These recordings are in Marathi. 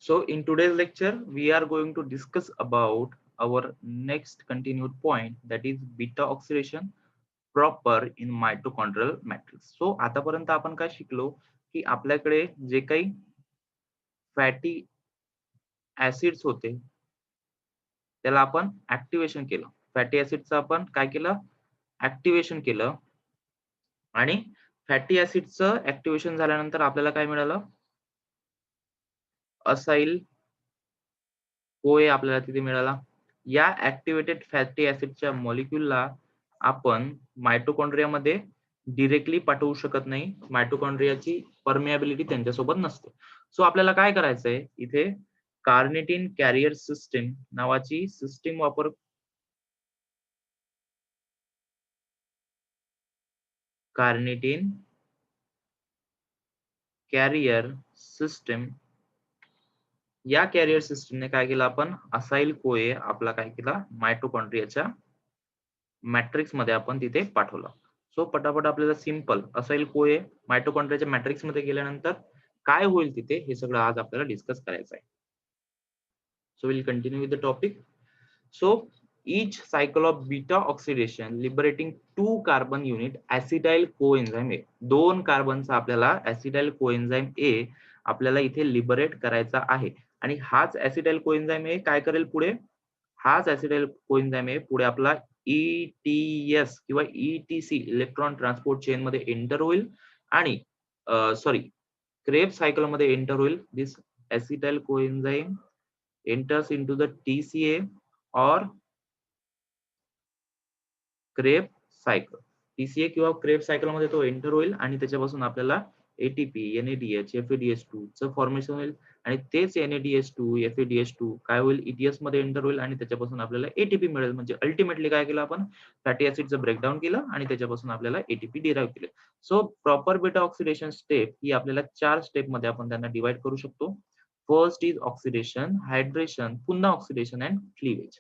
So in today's lecture, we are going to discuss about our next continued point, that is beta oxidation proper in mitochondrial matrix. So आतापर्यंत आपण काय शिकलो की आपल्याकडे जे काही फॅटी ऍसिड्स होते त्याला आपण ऍक्टिव्हेशन केलं. फॅटी ऍसिडचं आपण काय केलं? ऍक्टिव्हेशन केलं आणि फॅटी ऍसिडचं ऍक्टिव्हेशन झाल्यानंतर आपल्याला काय मिळालं? असाइल OA आपल्याला तिथे मिळाला. या ऍक्टिव्हेटेड फॅटी ऍसिडच्या मॉलिक्यूलला आपण मायटोकॉन्ड्रियामध्ये डिरेक्टली पाठवू शकत नाही. मायटोकॉन्ड्रियाची परमिएबिलिटी त्यांच्यासोबत नसते. सो आपल्याला काय करायचंय इथे कार्निटिन कॅरियर सिस्टीम नावाची सिस्टीम कार्निटिन कॅरियर सिस्टीम या कॅरियर सिस्टीमने काय केलं आपण असाइल कोए आपला काय केला मायटोकॉन्ड्रियाच्या मॅट्रिक्स मध्ये आपण तिथे पाठवलं. सो पटापट आपल्याला सिंपल असाइल कोए मायटोकॉन्ड्रियाच्या मॅट्रिक्स मध्ये गेल्यानंतर काय होईल तिथे हे सगळं आज आपल्याला डिस्कस करायचं आहे. So we'll continue with the topic. So each cycle of beta oxidation liberating 2 carbon unit acetyl coenzyme A. 2 कार्बनचा आपल्याला acetyl coenzyme A आपल्याला इथे लिबरेट करायचा आहे आणि हाच acetyl coenzyme A काय करेल पुढे? हाच acetyl coenzyme A पुढे आपला ETS किंवा ETC इलेक्ट्रॉन ट्रान्सपोर्ट चेन मध्ये एंटर होईल आणि सॉरी क्रेब सायकल मध्ये एंटर होईल. This acetyl coenzyme enters into the TCA or Kreb cycle. TCA किंवा क्रेब सायकल मध्ये तो एंटर होईल आणि त्याच्यापासून आपल्याला ATP, NADH, FADH2 चं फॉर्मेशन होईल आणि तेच NADH2, FADH2 काय होईल ETS मध्ये एंटर होईल आणि त्याच्यापासून आपल्याला ATP मिळेल. म्हणजे अल्टिमेटली काय केलं आपण फॅटी ऍसिडचं ब्रेकडाऊन केलं आणि त्याच्यापासून आपल्याला ATP डिराईव्ह केले. So proper beta oxidation step ही आपल्याला 4 स्टेप मध्ये आपण त्यांना डिवाइड करू शकतो. फर्स्ट इज ऑक्सिडेशन, हायड्रेशन, पुन्हा ऑक्सिडेशन अँड क्लीवेज.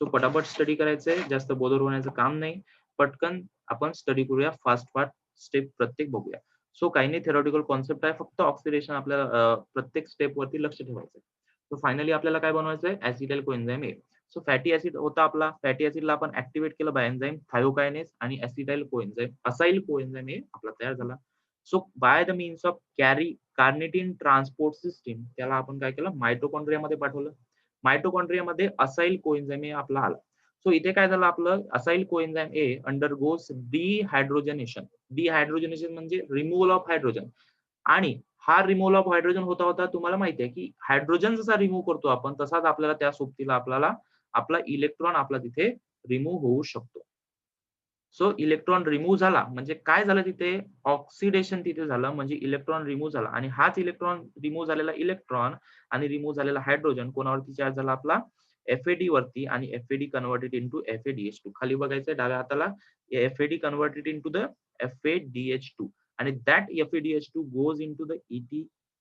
सो पटापट स्टडी करायचंय, जास्त बोदर होण्याचं काम नाही. पटकन आपण स्टडी करूया, फास्ट स्टेप प्रत्येक बघूया. सो काही नाही, थेरॉटिकल कॉन्सेप्ट आहे, फक्त ऑक्सिडेशन आपल्याला प्रत्येक स्टेप वरती लक्ष ठेवायचं आहे. सो फायनली आपल्याला काय बनवायचंय ऍसिटाइल कोएन्झाइम ए. सो फॅटी ऍसिड होता आपला, फॅटी ऍसिडला आपण ऍक्टिव्हेट केलं बाय एन्झाइम थायोकायनेस आणि ऍसिटाइल कोएन्झाइम असाइल कोएन्झाइम ए आपला तयार झाला. So by the means of carnitine transport system त्याला आपण काय केलं मायटोकॉन्ड्रियामध्ये पाठवलं. मायटोकॉन्ड्रियामध्ये असाइल कोएन्झाइम ए आपला आला. सो इथे काय झालं आपलं असाइल कोएन्झाइम ए अंडरगोस डिहायड्रोजनेशन. डिहायड्रोजनेशन म्हणजे रिमूव्हल ऑफ हायड्रोजन आणि हा रिमूव्हल ऑफ हायड्रोजन होता होता तुम्हाला माहिती आहे की हायड्रोजन जसा रिमूव्ह करतो आपण तसाच आपल्याला त्या सोबतीला आपल्याला आपला इलेक्ट्रॉन आपला तिथे रिमूव्ह होऊ शकतो. सो इलेक्ट्रॉन रिमूव्ह झाला म्हणजे काय झालं तिथे ऑक्सिडेशन तिथे झालं म्हणजे इलेक्ट्रॉन रिमूव्ह झाला आणि हाच इलेक्ट्रॉन रिमूव्ह झालेला इलेक्ट्रॉन आणि रिमूव्ह झालेला हायड्रोजन कोणावरती चार्ज झाला आपला FAD वरती आणि FAD कन्वर्टेड इनटू FADH2. खाली बघायचं डाव्या हाताला FAD converted into the FADH2 आणि that FADH2 goes into the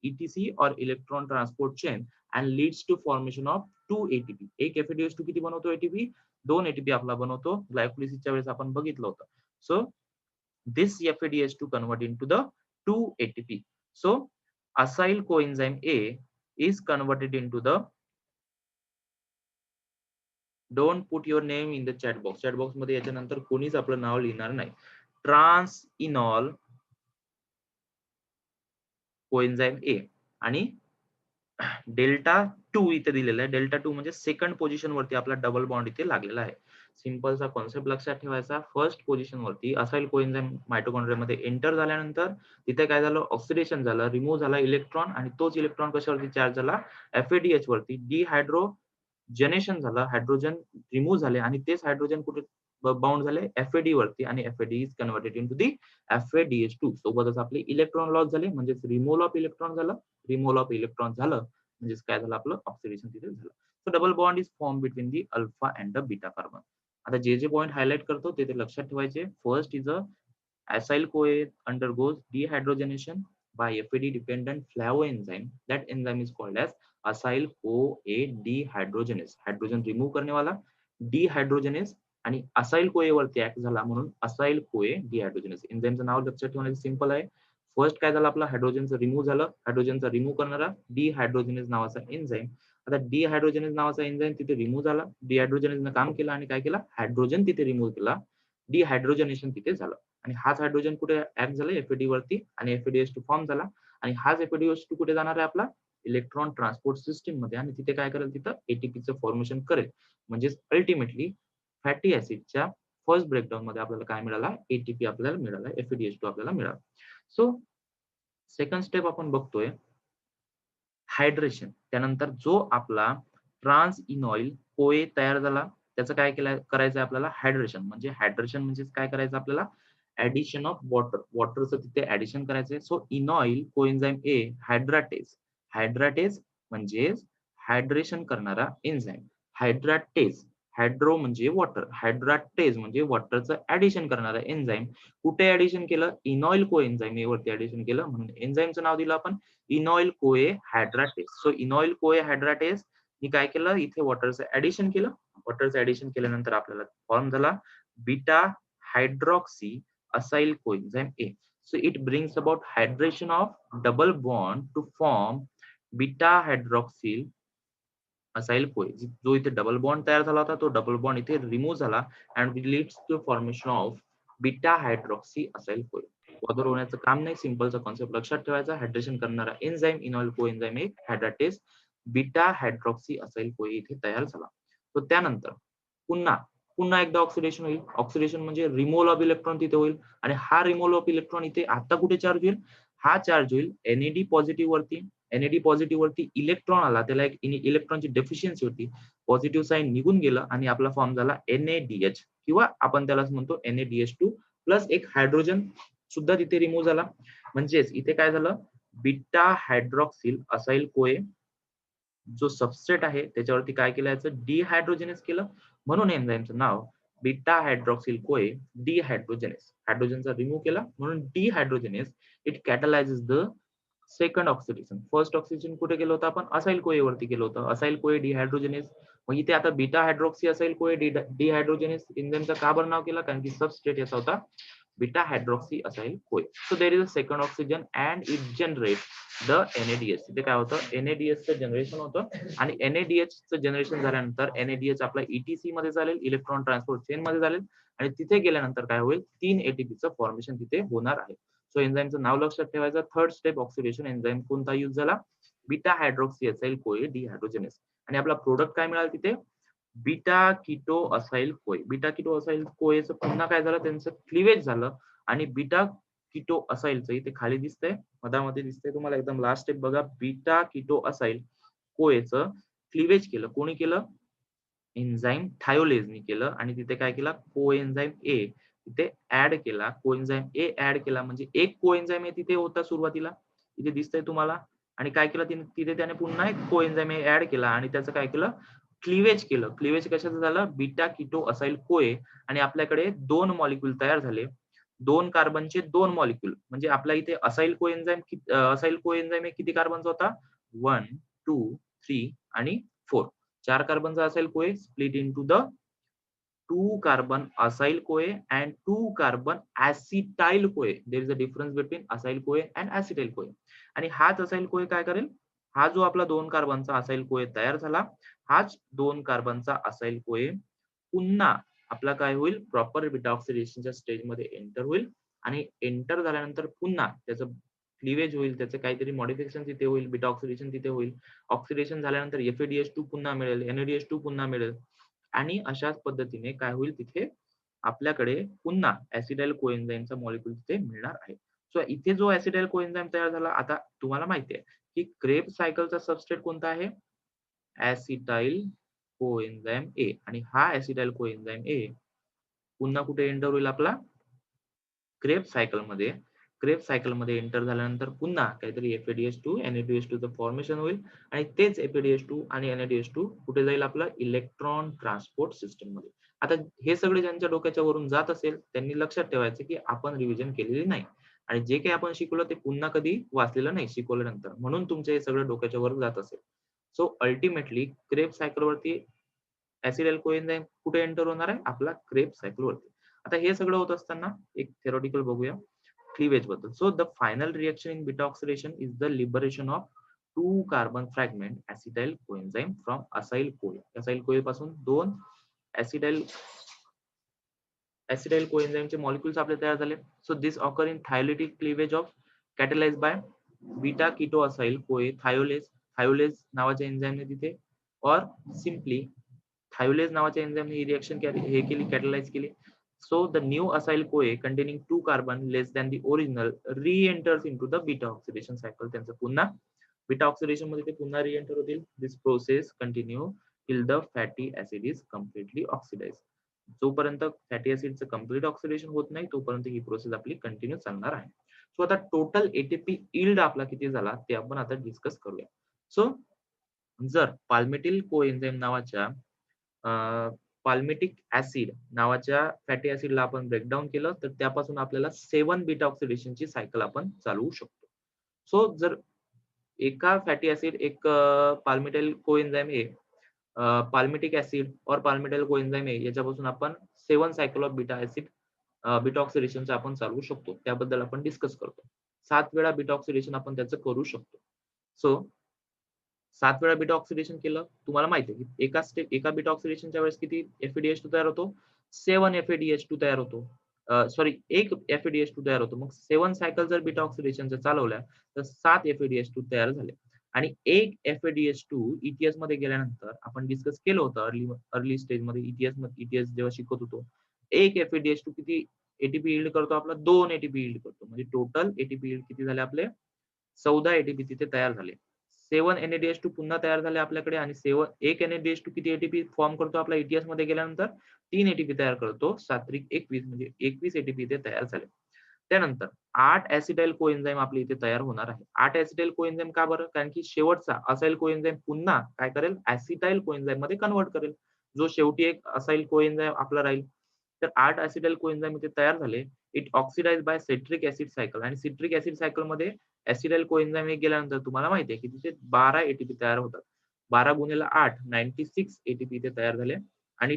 ETC or electron transport chain and leads to formation of 2 ATP. एक FADH2 किती बनवतो ATP? 2 ATP आपला बनवतो. ग्लायकोलिसिसच्या वेळेस आपण बघितलं होतं. So this FADH2 convert into the 2 ATP. So acyl coenzyme A is converted into the, don't put your name in the chat box. Chat box मध्ये याच्यानंतर कोणीच आपलं नाव लिहिणार नाही. ट्रान्सइनॉल कोएन्झाइम ए आणि डेल्टा 2 इथे दिलेला आहे. डेल्टा 2 म्हणजे सेकंड पोझिशन वरती आपला डबल बॉन्ड इथे लागलेला आहे. सिंपलचा कॉन्सेप्ट लक्षात ठेवायचा. फर्स्ट पोझिशन वरती असाइल कोएन्झाइम मायटोकॉन्ड्रियामध्ये एंटर झाल्यानंतर तिथे काय झालं ऑक्सिडेशन झालं, रिमूव्ह झाला इलेक्ट्रॉन आणि तोच इलेक्ट्रॉन कशावरती चार्ज झाला FADH वरती. डिहायड्रोजनेशन झालं, हायड्रोजन रिमूव्ह झाले आणि तेच हायड्रोजन कुठे बाउंड झाले FAD वरती आणि FAD is converted into the FADH2. सोबतच आपले इलेक्ट्रॉन लॉस झाले म्हणजे रिमूव्हल ऑफ इलेक्ट्रॉन झालं. रिमूव्हल ऑफ इलेक्ट्रॉन झालं म्हणजे काय झालं आपलं ऑक्सिडेशन तिथे झालं. So double bond is form between the alpha and the beta carbon. आता जे पॉईंट हायलाइट करतो ते लक्षात ठेवायचे. First is a acyl CoA undergoes dehydrogenation by FAD dependent flavoenzyme. That enzyme is called as acyl CoA dehydrogenase. Hydrogen remove करने वाला dehydrogenase आणि असाइल कोए वरती ऍक्ट झाला म्हणून असाइल कोए डिहायड्रोजनेस. एन्झाइमचं नाव लक्षात ठेवण्याचं सिंपल आहे. फर्स्ट काय झालं आपला हायड्रोजनचं रिमूव्ह झालं, हायड्रोजनचा रिमूव्ह करणारा डिहायड्रोजनेज नावाचा एन्झाईम. आता डिहायड्रोजनेज नावाचा एन्झाईम तिथे रिमूव्ह झाला, डिहायड्रोजनेजनं काम केलं आणि काय केलं, हायड्रोजन तिथे रिमूव्ह केला, डिहायड्रोजनेशन तिथे झालं आणि हाच हायड्रोजन कुठे ऍक्ट झाला एफएडी वरती आणि एफएडीएच2 फॉर्म झाला आणि हाच एफएडीएच2 कुठे जाणार आहे आपला इलेक्ट्रॉन ट्रान्सपोर्ट सिस्टीम मध्ये आणि तिथे काय करेल, तिथं एटीपीचं फॉर्मेशन करेल. म्हणजेच अल्टिमेटली फॅटी ऍसिडच्या फर्स्ट ब्रेकडाऊन मध्ये आपल्याला काय मिळाला, एटीपी आपल्याला मिळाला, एफएडीएच2 आपल्याला मिळाला. सो सेकंड स्टेप आपण बघतोय हायड्रेशन. त्यानंतर जो आपला ट्रान्स इनॉइल कोए तयार झाला, त्याचं काय करायचं आपल्याला हायड्रेशन. म्हणजे हायड्रेशन म्हणजे काय करायचं आपल्याला, ऍडिशन ऑफ वॉटर, वॉटरचं तिथे ऍडिशन करायचंय. सो इनॉइल कोएन्झाइम ए हायड्राटेज, हायड्राटेज म्हणजे हायड्रेशन करणारा एन्झाइम. हायड्राटेज, हायड्रो म्हणजे वॉटर, हायड्राटेज म्हणजे वॉटरचं ऍडिशन करणारा एन्झाइम. कुठे ऍडिशन केलं, इनॉइल कोएन्झाइम ए वरती ऍडिशन केलं, म्हणून एन्झाइमचं नाव दिलं आपण इनॉइल कोए हायड्राटेज. सो इनॉइल कोए हायड्राटेज मी काय केलं, इथे वॉटरचं ऍडिशन केलं. वॉटरचं ऍडिशन केल्यानंतर आपल्याला फॉर्म झाला beta hydroxy acyl coenzyme A. So it brings about hydration of double bond to form beta hydroxyl acyl CoA. जो इथे डबल बॉन्ड तयार झाला होता तो डबल बॉन्ड इथे रिमूव्ह झाला and leads to formation of beta hydroxy acyl CoA. Bother होण्याचं काम नाही, सिंपलचा कॉन्सेप्ट लक्षात ठेवायचा. हायड्रेशन करणारा एन्झाइम इनॉइल कोएन्झाइम एक हायड्राटेज बीटा हायड्रॉक्सी असाइल कोए इथे तयार झाला. तर त्यानंतर पुन्हा पुन्हा एकदा ऑक्सिडेशन होईल. ऑक्सिडेशन म्हणजे रिमूव्हल ऑफ इलेक्ट्रॉन तिथे होईल आणि हा रिमूव्हल ऑफ इलेक्ट्रॉन इथे आता कुठे चार्ज होईल, हा चार्ज होईल एनएडी पॉझिटिव्ह वरती. एनएडी पॉझिटिव्ह वरती इलेक्ट्रॉन आला, त्याला एक इलेक्ट्रॉनची डेफिशियन्सी होती, पॉझिटिव्ह साईन निघून गेलं आणि आपला फॉर्म झाला एनएडीएच किंवा आपण त्यालाच म्हणतो एनएडीएच2 प्लस एक हायड्रोजन सुद्धा तिथे रिमूव्ह झाला. म्हणजेच इथे काय झालं, बीटा हायड्रॉक्सिल असाइल कोए जो सबस्ट्रेट आहे त्याच्यावरती काय केलं, याचं डिहायड्रोजनेस केलं, म्हणून एन्झाईमचं नाव बीटा हायड्रॉक्सिल कोए डिहायड्रोजनेस. हायड्रोजनचा रिमूव्ह केला म्हणून dehydrogenase. It catalyses the second oxidation. First oxidation कुठे केलं होतं आपण, असाइल कोए वरती केलं होतं, असाइल कोए डिहायड्रोजनेस. मग इथे आता beta hydroxy acyl CoA dehydrogenase एन्झाईमचा का बरं नाव केलं, कारण की सबस्ट्रेट याचा होता beta hydroxy acyl CoA. So there is a second oxygen and it generate the NADH. तिथे काय होतं, NADH चं जनरेशन होतं आणि NADH चं जनरेशन झाल्यानंतर NADH आपला ETC मध्ये चालेल, इलेक्ट्रॉन ट्रान्सपोर्ट चेन मध्ये चालेल आणि तिथे गेल्यानंतर काय होईल, 3 ATPचं फॉर्मेशन तिथे होणार आहे. सो एन्झाईमचं नाव लक्षात ठेवायचं. थर्ड स्टेप ऑक्सिडेशन एन्झाईम कोणता यूज झाला, beta hydroxy acyl CoA dehydrogenase. आणि आपला प्रोडक्ट काय मिळाला तिथे, बीटा कीटो असाइल कोए. बीटा कीटो असाइल कोएचं पुन्हा काय झालं, त्यांचं क्लिवेज झालं आणि बीटा कीटो असाइलचं इथे खाली दिसतंय, मधामध्ये दिसतंय तुम्हाला, एकदम लास्ट स्टेप बघा. बीटा कीटो असाइल कोएचं क्लिवेज केलं, कोणी केलं, एन्झाईम थायोलेजनी केलं आणि तिथे काय केला, कोएन्झाईम ए तिथे ऍड केला. कोएन्झाईम ए ऍड केला म्हणजे एक कोएन्झाईम ए तिथे होता सुरुवातीला, इथे दिसतंय तुम्हाला, आणि काय केलं तिथे त्याने पुन्हा एक कोएन्झाईम ए ऍड केला आणि त्याचं काय केलं, क्लिवेज केलं. क्लिवेज कशाचं झालं, बीटा कीटो असाइल कोए. आणि आपल्याकडे 2 मॉलिक्यूल तयार झाले, 2 कार्बनचे 2 मॉलिक्यूल. म्हणजे आपल्या इथे असाइल कोएन्झाईम एक किती कार्बनचा होता, 1 2 3 आणि 4. 4 कार्बनचा acyl CoA split into the 2 carbon acyl CoA and 2 carbon acetyl CoA. There is a difference between acyl CoA and acetyl CoA. आणि हाच असाइल कोए काय करेल, हा जो आपला 2 कार्बनचा असाइल कोए तयार झाला, हाच 2 कार्बनचा असाइल कोए पुन्हा आपला काय होईल, प्रॉपर बीटा ऑक्सिडेशनच्या स्टेजमध्ये एंटर होईल आणि एंटर झाल्यानंतर पुन्हा त्याचं क्लिवेज होईल, त्याचं काहीतरी मॉडिफिकेशन तिथे होईल, बीटा ऑक्सिडेशन तिथे होईल. ऑक्सिडेशन झाल्यानंतर FADH2 पुन्हा मिळेल, NADH2 पुन्हा मिळेल आणि अशाच पद्धतीने काय होईल, तिथे आपल्याकडे पुन्हा ऍसिटाइल कोएन्झाईमचा मॉलिक्यूल तिथे मिळणार आहे. सो इथे जो ऍसिटाइल कोएन्झाईम तयार झाला, आता तुम्हाला माहिती आहे की क्रेब सायकलचा सबस्ट्रेट कोणता आहे, ऍसिटाइल कोएन्झाईम ए. आणि हा ऍसिटाइल कोएन्झाईम ए पुन्हा कुठे एंटर होईल, आपला क्रेब सायकलमध्ये. क्रेब सायकलमध्ये एंटर झाल्यानंतर पुन्हा काहीतरी FADH2 NADH2 चं फॉर्मेशन होईल आणि तेच FADH2 आणि NADH2 कुठे जाईल, आपला इलेक्ट्रॉन ट्रान्सपोर्ट सिस्टम मध्ये. आता हे सगळे ज्यांच्या डोक्याच्या वरून जात असेल त्यांनी लक्षात ठेवायचं की आपण रिव्हिजन केलेली नाही आणि जे काही आपण शिकवलं ते पुन्हा कधी वाचलेलं नाही शिकवल्यानंतर, म्हणून तुमच्या हे सगळं डोक्याच्या वर जात असेल. सो अल्टिमेटली क्रेब सायकल वरती ऍसिटाइल कोएन्झाईम कुठे एंटर होणार आहे, आपला क्रेब सायकल वरती. आता हे सगळं होत असताना एक थेरॉटिकल बघूया. क्लिवेज बद्दल. So the final reaction in beta oxidation is the liberation of 2 carbon fragment acetyl coenzyme from acyl CoA. Acyl CoA पासून 2 ऍसिटाइल कोएन्झाइमचे मॉलिक्युल्स आपले तयार झाले. So this occur in thiolytic cleavage of catalyse by beta keto acyl CoA thiolase नावाच्या एन्झाइमने तिथे और सिम्पली थायोलेज नावाच्या एन्झाइमने ही रिएक्शन हे केली, कॅटलाइज केली. So the new acyl CoA containing 2 carbon less than the original re-enters into the beta oxidation cycle. त्यांचं पुन्हा बीटा ऑक्सिडेशन मध्ये ते पुन्हा री-एंटर होतील. This process continue till the fatty acid is completely oxidise. जोपर्यंत फॅटी ऍसिडचं कम्प्लीट ऑक्सिडेशन होत नाही तोपर्यंत ही प्रोसेस आपली कंटिन्यू चालणार आहे. सो आता टोटल एटीपी इल्ड आपला किती झाला ते आपण आता डिस्कस करूया. सो जर पाल्मिटिल कोएन्झाइम नावाच्या पाल्मिटिक ऍसिड नावाच्या फॅटी ऍसिडला आपण ब्रेकडाऊन केलं तर त्यापासून आपल्याला 7 बीटा ऑक्सिडेशनची सायकल आपण चालवू शकतो. सो जर एका फॅटी ऍसिड एक पाल्मिटिल कोएन्झाइम ए पाल्मिटिक ऍसिड और पाल्मिटिल कोएन्झाइम ए याच्यापासून आपण 7 cycle of beta acid beta ऑक्सिडेशनचं आपण चालवू शकतो. त्याबद्दल आपण डिस्कस करतो. 7 वेळा बीटा ऑक्सिडेशन आपण त्याचं करू शकतो. सो 7 वेळा बीटा ऑक्सिडेशन केलं, तुम्हाला माहिती आहे की एका बीटा ऑक्सिडेशनच्या वेळेस किती FeDH2 तयार होतो? 7 FeDH2 तयार होतो. सॉरी 1 FeDH2 तयार होतो. मग 7 सायकल जर बीटा ऑक्सिडेशनच्या चालवल्या तर 7 FeDH2 तयार झाले. आणि 1 FeDH2 ETS मध्ये गेल्यानंतर आपण डिस्कस केलं होतं अर्ली स्टेज मध्ये ETS जेव्हा शिकत होतो. 1 FeDH2 किती एटीपी यील्ड करतो? आपला 2 एटीपी यील्ड करतो. म्हणजे टोटल एटीपी यील्ड किती झाले आपले? 14 एटीपी तिथे तयार झाले. 7 NADH2 पुन्हा तयार झाले आपल्याकडे आणि 1 NADH2 किती एटीपी फॉर्म करतो आपला ETS मध्ये गेल्यानंतर? 3 एटीपी तयार करतो. 7 21 म्हणजे 21 एटीपी इथे तयार झाले. त्यानंतर 8 ऍसिटाइल कोएन्झाइम आपली इथे तयार होणार आहे. 8 ऍसिटाइल कोएन्झाइम का बरं? कारण की शेवटचा असाइल कोएन्झाइम पुन्हा काय करेल? ऍसिटाइल कोएन्झाइम मध्ये कन्वर्ट करेल. जो शेवटी एक असाइल कोएन्झाइम आपला राहील. तर 8 ऍसिटाइल कोएन्झाइम इथे तयार झाले. It oxidize by citric acid cycle आणि सिट्रिक ऍसिड सायकल मध्ये ऍसिटाइल कोएन्झाइम एक गेल्यानंतर तुम्हाला माहिती आहे की तिथे 12 एटीपी तयार होतात. 12 गुणिले 8 96 एटीपी इथे तयार झाले आणि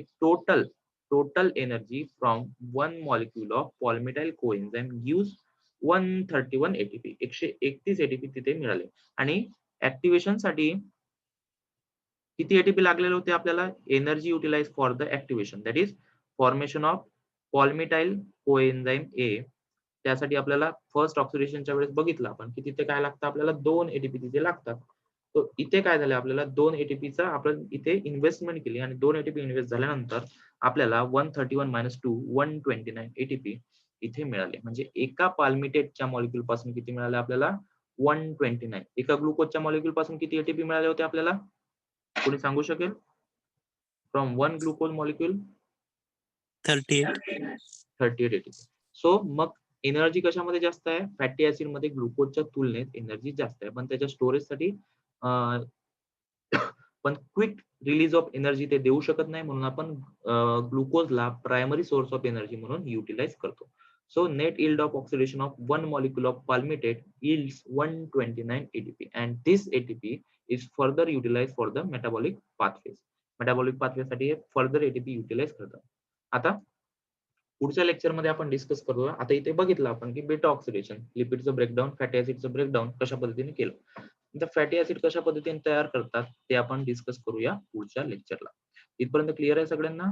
total energy from 1 molecule of palmitoyl coenzyme gives 131 ATP. 131 ATP तिथे मिळाले. आणि ऍक्टिव्हेशन साठी किती एटीपी लागलेले होते आपल्याला? Energy utilise for the activation that is formation of palmitoyl coenzyme A. त्यासाठी आपल्याला फर्स्ट ऑक्सिडेशनच्या वेळेस बघितलं आपण की तिथे काय लागतं आपल्याला? 2 एटीपी तिथे लागतात. तर इथे काय झालं आपल्याला? 2 एटीपीचा आपण इथे इन्व्हेस्टमेंट केली आणि 2 एटीपी इन्व्हेस्ट झाल्यानंतर आपल्याला 131 - 2 129 एटीपी इथे मिळाले. म्हणजे एका पाल्मिटेटच्या मॉलिक्यूल पासून किती मिळाले आपल्याला? 129. एका ग्लुकोजच्या मॉलिक्यूल पासून किती एटीपी मिळाले होते आपल्याला? कोणी सांगू शकेल? From 1 glucose molecule 38 ATP. So मग एनर्जी कशामध्ये जास्त आहे? फॅटी ऍसिड मध्ये ग्लुकोजच्या तुलनेत एनर्जी जास्त आहे. पण त्याच्या स्टोरेजसाठी पण क्विक रिलीज ऑफ एनर्जी ते देऊ शकत नाही, म्हणून आपण ग्लुकोजला प्रायमरी सोर्स ऑफ एनर्जी म्हणून युटिलाइज करतो. So net yield of oxidation of 1 molecule of palmitate yields 129 ATP and this ATP is further utilized for the metabolic pathways. Metabolic pathway साठी फर्दर एटीपी युटिलाइज करतात. आता पुढच्या लेक्चर मध्ये आपण डिस्कस करूया. आता इथे बघितलं आपण की बीटा ऑक्सिडेशन, लिपिडचं ब्रेकडाऊन, फॅटी ऍसिडचं ब्रेकडाऊन कशा पद्धतीने केलं. तर फॅटी ऍसिड कशा पद्धतीने तयार करतात ते आपण डिस्कस करूया पुढच्या लेक्चरला. इथपर्यंत क्लिअर आहे सगळ्यांना?